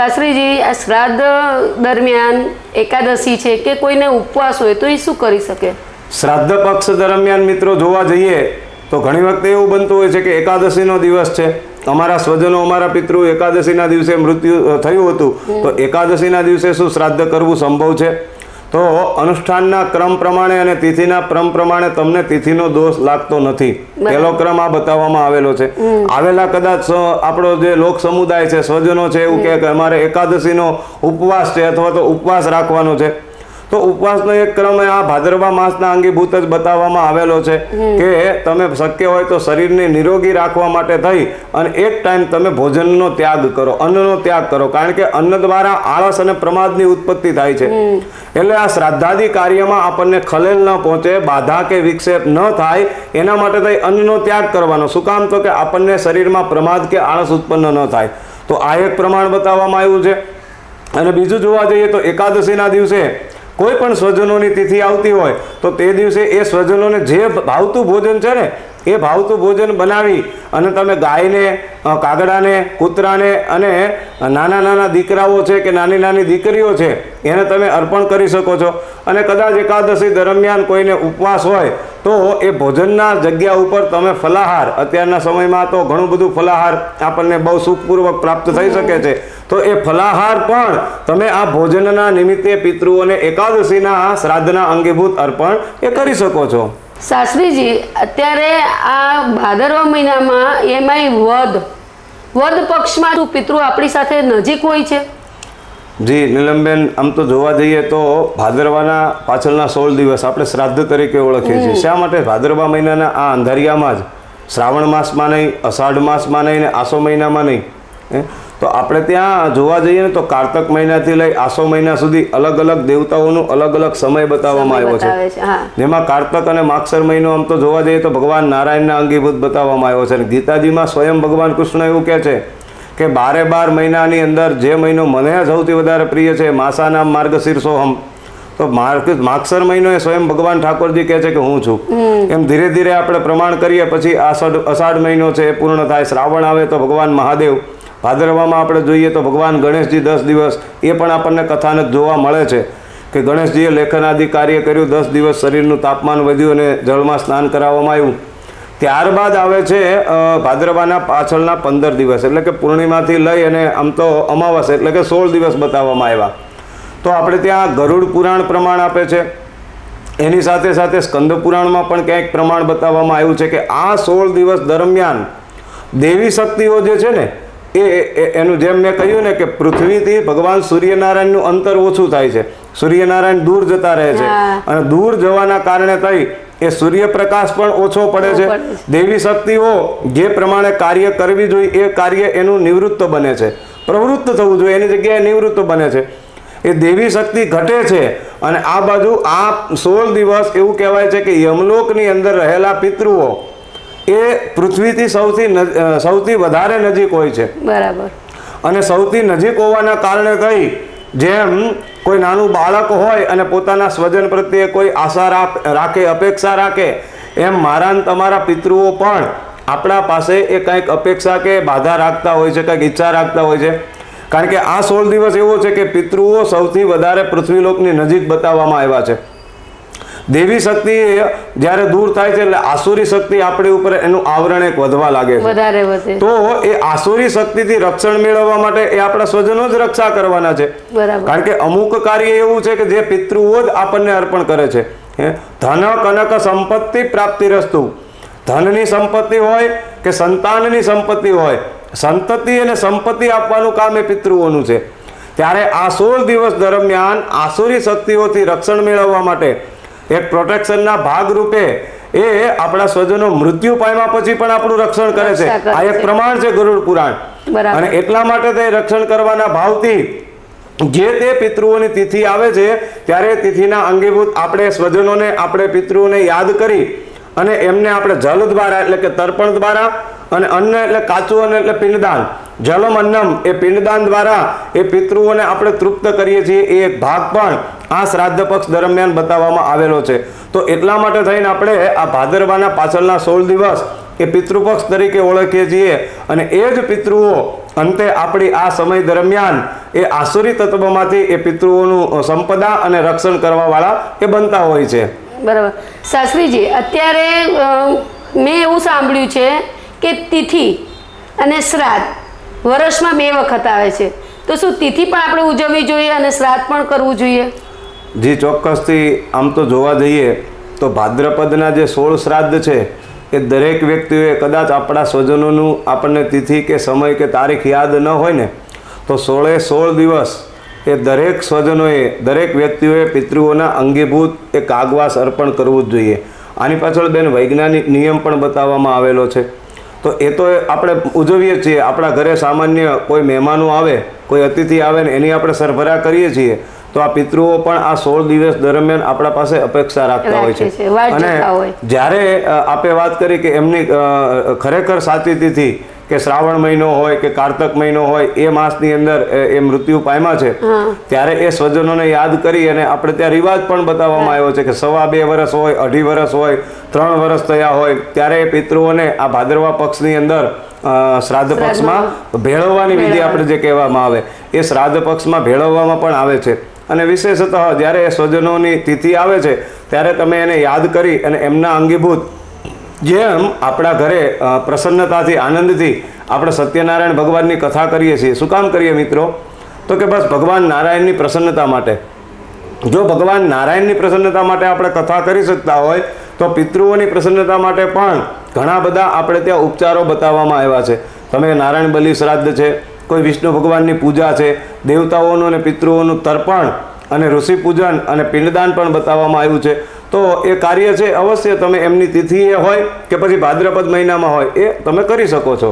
શાસ્ત્રીજી, આ શ્રાદ્ધ દરમિયાન એકાદશી છે કે કોઈને ઉપવાસ હોય તો એ શું કરી શકે? શ્રાદ્ધ પક્ષ દરમિયાન મિત્રો જોવા જઈએ તો ઘણી વખતે એવું બનતું હોય છે કે એકાદશીનો દિવસ છે, અમારા સ્વજનો અમારા પિતૃ એકાદશીના દિવસે મૃત્યુ થયું હતું, તો એકાદશીના દિવસે શું શ્રાદ્ધ કરવું સંભવ છે? તો અનુષ્ઠાનના ક્રમ પ્રમાણે અને તિથિના ક્રમ પ્રમાણે તમને તિથિનો દોષ લાગતો નથી. પહેલો ક્રમ આ બતાવવામાં આવેલો છે. આવેલા કદાચ આપણો જે લોક સમુદાય છે, સ્વજનો છે, એવું કે અમારે એકાદશીનો ઉપવાસ છે અથવા તો ઉપવાસ રાખવાનો છે, તો ઉપવાસનો એક ક્રમ આ ભાદરવા માસના અંગીભૂત જ બતાવવામાં આવેલો છે કે તમે શક્ય હોય તો શરીરને નિરોગી રાખવા માટે થઈ અને એક ટાઈમ તમે ભોજનનો ત્યાગ કરો, અન્નનો ત્યાગ કરો, કારણ કે અન્ન દ્વારા આળસ અને પ્રમાદની ઉત્પત્તિ થાય છે. એટલે આ શ્રાદ્ધાદિ કાર્યમાં આપણને ખલેલ ન પહોંચે, બાધા કે વિક્ષેપ ન થાય, એના માટે થઈ અન્નનો ત્યાગ કરવાનો. શું કામ? તો કે આપણને શરીરમાં પ્રમાદ કે આળસ ઉત્પન્ન ન થાય. તો આ એક પ્રમાણ બતાવવામાં આવ્યું છે. અને બીજું જોવા જઈએ તો એકાદશીના દિવસે કોઈ પણ સ્વજનોની તિથિ આવતી હોય તો તે દિવસે એ સ્વજનોને જે ભાવતું ભોજન છે ને એ ભાવતું ભોજન બનાવી અને તમે ગાયને, કાગડાને, કૂતરાને અને નાના નાના દીકરાઓ છે કે નાની નાની દીકરીઓ છે એને તમે અર્પણ કરી શકો છો. અને કદાચ એકાદશી દરમિયાન કોઈને ઉપવાસ હોય તો એ ભોજનના જગ્યા ઉપર તમે ફલાહાર, અત્યારના સમયમાં તો ઘણું બધું ફલાહાર આપણને બહુ સુખપૂર્વક પ્રાપ્ત થઈ શકે છે, તો એ ફલાહાર પણ તમે આ ભોજનના નિમિત્તે પિતૃઓને એકાદશીના શ્રાદ્ધના અંગીભૂત અર્પણ એ કરી શકો છો. શાસ્ત્રીજી, અત્યારે આ ભાદરવા મહિનામાં એમાંય વદ પક્ષમાં શું પિતૃ આપણી સાથે નજીક હોય છે? જી નીલમબેન, આમ તો જોવા જઈએ તો ભાદરવાના પાછળના 16 દિવસ આપણે શ્રાદ્ધ તરીકે ઓળખીએ છીએ. શા માટે? ભાદરવા મહિનાના આ અંધારિયામાં જ, શ્રાવણ માસમાં નહીં, અષાઢ માસમાં નહીં ને આસો મહિનામાં નહીં. તો આપણે ત્યાં જોવા જઈએ ને તો કારતક મહિનાથી લઈ આસો મહિના સુધી અલગ અલગ દેવતાઓનું અલગ અલગ સમય બતાવવામાં આવ્યો છે. જેમાં કારતક અને માગસર મહિનો આમ તો જોવા જઈએ તો ભગવાન નારાયણના અંગીભૂત બતાવવામાં આવ્યો છે. અને ગીતાજીમાં સ્વયં ભગવાન કૃષ્ણ એવું કહે છે કે 12 મહિનાની અંદર જે મહિનો મને સૌથી વધારે પ્રિય છે, માસાના માર્ગશીર્ષોહમ, તો માગસર મહિનો એ સ્વયં ભગવાન ઠાકોરજી કહે છે કે હું છું. એમ ધીરે ધીરે આપણે પ્રમાણ કરીએ પછી અષાઢ મહિનો છે એ પૂર્ણ થાય, શ્રાવણ આવે તો ભગવાન મહાદેવ, ભાદરવામાં આપણે જોઈએ તો ભગવાન ગણેશજી 10 દિવસ, એ પણ આપણને કથાનક જોવા મળે છે કે ગણેશજીએ લેખન આદિ કાર્ય કર્યું, 10 દિવસ શરીરનું તાપમાન વધ્યું અને જળમાં સ્નાન કરાવવામાં આવ્યું. ત્યારબાદ આવે છે ભાદરવાના પાછળના 15 દિવસ, એટલે કે પૂર્ણિમાથી લઈ અને આમ તો અમાવસ એટલે કે 16 દિવસ બતાવવામાં આવ્યા. તો આપણે ત્યાં ગરુડ પુરાણ પ્રમાણ આપે છે, એની સાથે સાથે સ્કંદ પુરાણમાં પણ ક્યાંક પ્રમાણ બતાવવામાં આવ્યું છે કે આ 16 દિવસ દરમિયાન દેવી શક્તિઓ જે છે ને એનું જેમ મેં કહ્યું ને કે પૃથ્વીથી ભગવાન સૂર્યનારાયણનું અંતર ઓછું થાય છે, સૂર્યનારાયણ દૂર જતા રહે છે અને દૂર જવાના કારણે થઈ એ સૂર્યપ્રકાશ પણ ઓછો પડે છે. દેવી શક્તિઓ જે પ્રમાણે કાર્ય કરવી જોઈએ એ કાર્ય એનું નિવૃત્ત બને છે, પ્રવૃત્ત થવું જોઈએ એની જગ્યાએ નિવૃત્ત બને છે. એ દેવી શક્તિ ઘટે છે. અને આ બાજુ આ 16 દિવસ એવું કહેવાય છે કે યમલોકની અંદર રહેલા પિતૃઓ એ પૃથ્વીથી સૌથી વધારે નજીક હોય છે. બરાબર. અને સૌથી નજીક હોવાના કારણે કઈ જેમ કોઈ નાનું બાળક હોય અને પોતાના સ્વજન પ્રત્યે કોઈ આશા રાખે, અપેક્ષા રાખે, એમ મારા તમારા પિતૃઓ પણ આપણા પાસે એ કંઈક અપેક્ષા કે બાધા રાખતા હોય છે, કંઈક ઈચ્છા રાખતા હોય છે. કારણ કે આ 16 દિવસ એવો છે કે પિતૃઓ સૌથી વધારે પૃથ્વીલોકની નજીક બતાવવામાં આવ્યા છે. દેવી શક્તિ જ્યારે દૂર થાય છે એટલે આસુરી શક્તિ આપણી ઉપર એનું આવરણ એક વધવા લાગે છે. તો એ આસુરી શક્તિથી રક્ષણ મેળવવા માટે એ આપણા સ્વજનો જ રક્ષા કરવાના છે. કારણ કે અમુક કાર્ય એવું છે કે જે પિતૃઓ જ આપણને અર્પણ કરે છે. ધન કનક સંપત્તિ પ્રાપ્તિ રસ્તુ, ધનની સંપત્તિ હોય કે સંતાનની સંપત્તિ હોય, સંતતિ અને સંપત્તિ આપવાનું કામ એ પિતૃઓનું છે. ત્યારે આ 16 દિવસ દરમિયાન આસુરી શક્તિઓથી રક્ષણ મેળવવા માટે એક પ્રોટેક્શનના ભાગરૂપે એ આપણા સ્વજનો મૃત્યુ પામ્યા પછી પણ આપણું રક્ષણ કરે છે. આ એક પ્રમાણ છે ગરુડ પુરાણ. અને એટલા માટે તે રક્ષણ કરવાના ભાવથી જે તે પિતૃઓની તિથિ આવે છે ત્યારે તિથિના અંગીભૂત આપણે સ્વજનોને, આપણે પિતૃઓને યાદ કરી અને એમને આપણે જલ દ્વારા એટલે કે તર્પણ દ્વારા અને અન્ન એટલે કાચું અન્ન એટલે પિંડદાન, જલમ અન્નમ એ પિંડદાન દ્વારા એ પિતૃઓને આપણે તૃપ્ત કરીએ છીએ. એ એક ભાગ પણ આ શ્રાદ્ધ પક્ષ દરમિયાન બતાવવામાં આવેલો છે. તો એટલા માટે થઈને આપણે આ ભાદરવાના પાછળના 16 દિવસ એ પિતૃપક્ષ તરીકે ઓળખીએ છીએ. અને એ જ પિતૃઓ અંતે આપણી આ સમય દરમિયાન એ આસુરી તત્વમાંથી એ પિતૃઓનું સંપદા અને રક્ષણ કરવાવાળા એ બનતા હોય છે. બરાબર. શાસ્ત્રીજી, અત્યારે મેં એવું સાંભળ્યું છે કે તિથિ અને શ્રાદ્ધ વર્ષમાં 2 વખત આવે છે, તો શું તિથિ પણ આપણે ઉજવવી જોઈએ અને શ્રાદ્ધ પણ કરવું જોઈએ? જી ચોક્કસથી. આમ તો જોવા જઈએ તો ભાદ્રપદના જે 16 શ્રાદ્ધ છે એ દરેક વ્યક્તિઓએ કદાચ આપણા સ્વજનોનું આપણને તિથિ કે સમય કે તારીખ યાદ ન હોય ને તો 16 દિવસ એ દરેક સ્વજનોએ દરેક વ્યક્તિઓએ પિતૃઓના અંગીભૂત એ કાગવાસ અર્પણ કરવું જ જોઈએ. આની પાછળ બેન વૈજ્ઞાનિક નિયમ પણ બતાવવામાં આવેલો છે. તો એ તો આપણે ઉજવીએ છીએ. આપણા ઘરે સામાન્ય કોઈ મહેમાનો આવે, કોઈ અતિથિ આવે ને એની આપણે સરભરા કરીએ છીએ, તો આ પિતૃઓ પણ આ 16 દિવસ દરમિયાન આપણા પાસે અપેક્ષા રાખતા હોય છે. અને જ્યારે આપે વાત કરી કે એમની ખરેખર સાચી તિથિ કે શ્રાવણ મહિનો હોય કે કાર્તક મહિનો હોય એ માસની અંદર એ મૃત્યુ પામ્યા છે, ત્યારે એ સ્વજનોને યાદ કરી અને આપણે ત્યાં રિવાજ પણ બતાવવામાં આવ્યો છે કે 2.5 વર્ષ હોય, 2.5 વર્ષ હોય, 3 વર્ષ થયા હોય ત્યારે એ પિતૃઓને આ ભાદરવા પક્ષની અંદર શ્રાદ્ધ પક્ષમાં ભેળવવાની વિધિ આપણે જે કહેવામાં આવે એ શ્રાદ્ધ પક્ષમાં ભેળવવામાં પણ આવે છે. અને વિશેષતઃ જ્યારે એ સ્વજનોની તિથિ આવે છે ત્યારે તમે એને યાદ કરી અને એમના અંગીભૂત જેમ આપણા ઘરે પ્રસન્નતાથી આનંદથી આપણે સત્યનારાયણ ભગવાનની કથા કરીએ છીએ. શું કામ કરીએ મિત્રો? તો કે બસ ભગવાન નારાયણની પ્રસન્નતા માટે. જો ભગવાન નારાયણની પ્રસન્નતા માટે આપણે કથા કરી શકતા હોય તો પિતૃઓની પ્રસન્નતા માટે પણ ઘણા બધા આપણે ત્યાં ઉપચારો બતાવવામાં આવ્યા છે. તમે નારાયણ બલિ શ્રાદ્ધ છે, કોઈ વિષ્ણુ ભગવાનની પૂજા છે, દેવતાઓનું અને પિતૃઓનું તર્પણ અને ઋષિ પૂજન અને પિંડદાન પણ બતાવવામાં આવ્યું છે. તો એ કાર્ય છે અવશ્ય તમે એમની તિથિ એ હોય કે પછી ભાદ્રપદ મહિનામાં હોય એ તમે કરી શકો છો.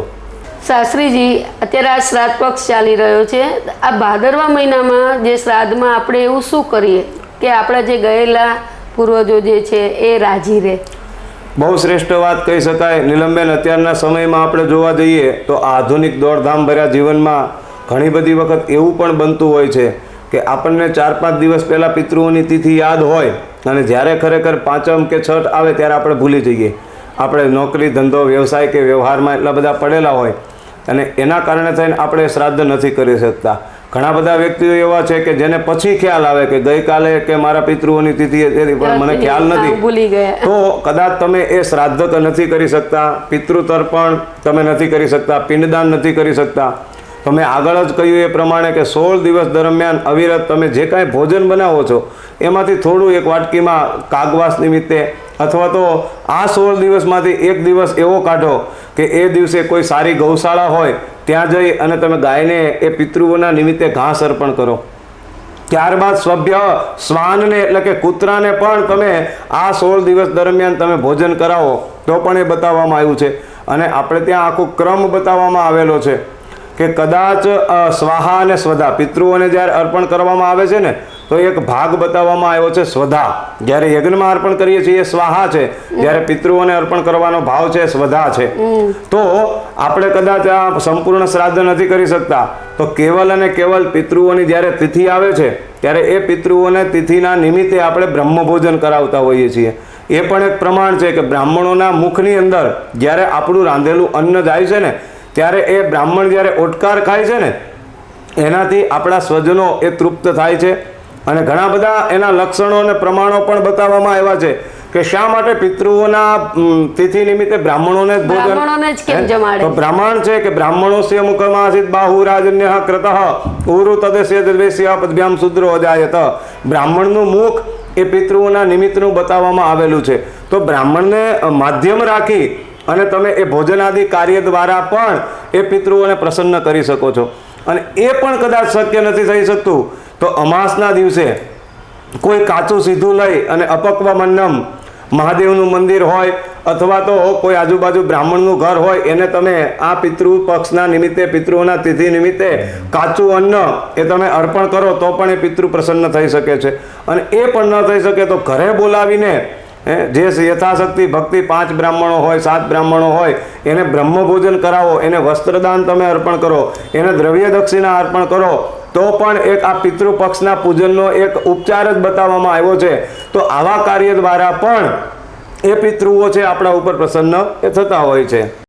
શાસ્ત્રીજી, અત્યારે આ શ્રાદ્ધ પક્ષ ચાલી રહ્યો છે. આ ભાદરવા મહિનામાં જે શ્રાદ્ધમાં આપણે એવું શું કરીએ કે આપણા જે ગયેલા પૂર્વજો જે છે એ રાજી રહે? બહુ શ્રેષ્ઠ વાત કહી શકાય નીલમબેન. અત્યારના સમયમાં આપણે જોવા જઈએ તો આધુનિક દોડધામ ભર્યા જીવનમાં ઘણી બધી વખત એવું પણ બનતું હોય છે કે આપણને 4-5 દિવસ પહેલાં પિતૃઓની તિથિ યાદ હોય અને જ્યારે ખરેખર પાંચમ કે છઠ આવે ત્યારે આપણે ભૂલી જઈએ. આપણે નોકરી, ધંધો, વ્યવસાય કે વ્યવહારમાં એટલા બધા પડેલા હોય અને એના કારણે થઈને આપણે શ્રાદ્ધ નથી કરી શકતા. ઘણા બધા વ્યક્તિઓ એવા છે કે જેને પછી ખ્યાલ આવે કે ગઈકાલે કે મારા પિતૃઓની તિથિ હતી પણ મને ખ્યાલ નથી, ભૂલી ગયા. તો કદાચ તમે એ શ્રાદ્ધ નથી કરી શકતા, પિતૃ તર્પણ તમે નથી કરી શકતા, પિંડદાન નથી કરી શકતા. તો મેં આગળ જ કહ્યું એ પ્રમાણે કે 16 દિવસ દરમિયાન અવિરત તમે જે કાંઈ ભોજન બનાવો છો એમાંથી થોડું એક વાટકીમાં કાગવાસ નિમિત્તે અથવા તો આ 16 દિવસમાંથી એક દિવસ એવો કાઢો કે એ દિવસે કોઈ સારી ગૌશાળા હોય ત્યાં જઈ અને તમે ગાયને એ પિતૃઓના નિમિત્તે ઘાસ અર્પણ કરો. ત્યારબાદ સભ્ય શ્વાનને એટલે કે કૂતરાને પણ તમે આ 16 દિવસ દરમિયાન તમે ભોજન કરાવો તો પણ એ બતાવવામાં આવ્યું છે. અને આપણે ત્યાં આખો ક્રમ બતાવવામાં આવેલો છે કે કદાચ સ્વાહા અને સ્વધા પિતૃઓને જ્યારે અર્પણ કરવામાં આવે છે ને તો એક ભાગ બતાવવામાં આવ્યો છે સ્વધા. જ્યારે યજ્ઞમાં અર્પણ કરીએ છીએ એ સ્વાહા છે, જ્યારે પિતૃઓને અર્પણ કરવાનો ભાવ છે સ્વધા છે. તો આપણે કદાચ આ સંપૂર્ણ શ્રાદ્ધ નથી કરી શકતા તો કેવલ અને કેવલ પિતૃઓની જ્યારે તિથિ આવે છે ત્યારે એ પિતૃઓને તિથિના નિમિત્તે આપણે બ્રહ્મભોજન કરાવતા હોઈએ છીએ. એ પણ એક પ્રમાણ છે કે બ્રાહ્મણોના મુખની અંદર જ્યારે આપણું રાંધેલું અન્ન જાય છે ને ત્યારે એ બ્રાહ્મણ જ્યારે ઓટકાર ખાય છે ને એનાથી આપણા સ્વજનો એ તૃપ્ત થાય છે. અને ઘણા બધા એના લક્ષણો અને પ્રમાણો પણ બતાવવામાં આવ્યા છે કે શા માટે પિતૃઓના તિથિ નિમિત્તે બ્રાહ્મણોને જ ભોજન. તો બ્રાહ્મણ છે કે બ્રાહ્મણોસ્ય મુખમાસિત બાહુરાજન્ય કૃતઃ ઉરુ તદસ્ય દ્વેષ્ય પદ્ભ્યામ શુદ્રો અજાયત. બ્રાહ્મણનું મુખ એ પિતૃઓના નિમિત્તનું બતાવવામાં આવેલું છે. તો બ્રાહ્મણને માધ્યમ રાખી અને તમે એ ભોજનાદિ કાર્ય દ્વારા પણ એ પિતૃઓને પ્રસન્ન કરી શકો છો. અને એ પણ કદાચ શક્ય નથી થઈ શકતું તો અમાસના દિવસે કોઈ કાચું સીધું લઈ અને અપક્વ મન્નમ મહાદેવનું મંદિર હોય અથવા તો કોઈ આજુબાજુ બ્રાહ્મણનું ઘર હોય એને તમે આ પિતૃ પક્ષના નિમિત્તે પિતૃઓના તિથિ નિમિત્તે કાચું અન્ન એ તમે અર્પણ કરો તો પણ એ પિતૃ પ્રસન્ન થઈ શકે છે. અને એ પણ ન થઈ શકે તો ઘરે બોલાવીને જે યથાશક્તિ ભક્તિ 5 બ્રાહ્મણો હોય 7 બ્રાહ્મણો હોય એને બ્રહ્મભોજન કરાવો, એને વસ્ત્રદાન તમે અર્પણ કરો, એને દ્રવ્ય દક્ષિણા અર્પણ કરો તો પણ એક આ પિતૃ પક્ષના પૂજનનો એક ઉપચાર જ બતાવવામાં આવ્યો છે. તો આવા કાર્ય દ્વારા પણ એ પિતૃઓ છે આપણા ઉપર પ્રસન્ન એ થતા હોય છે.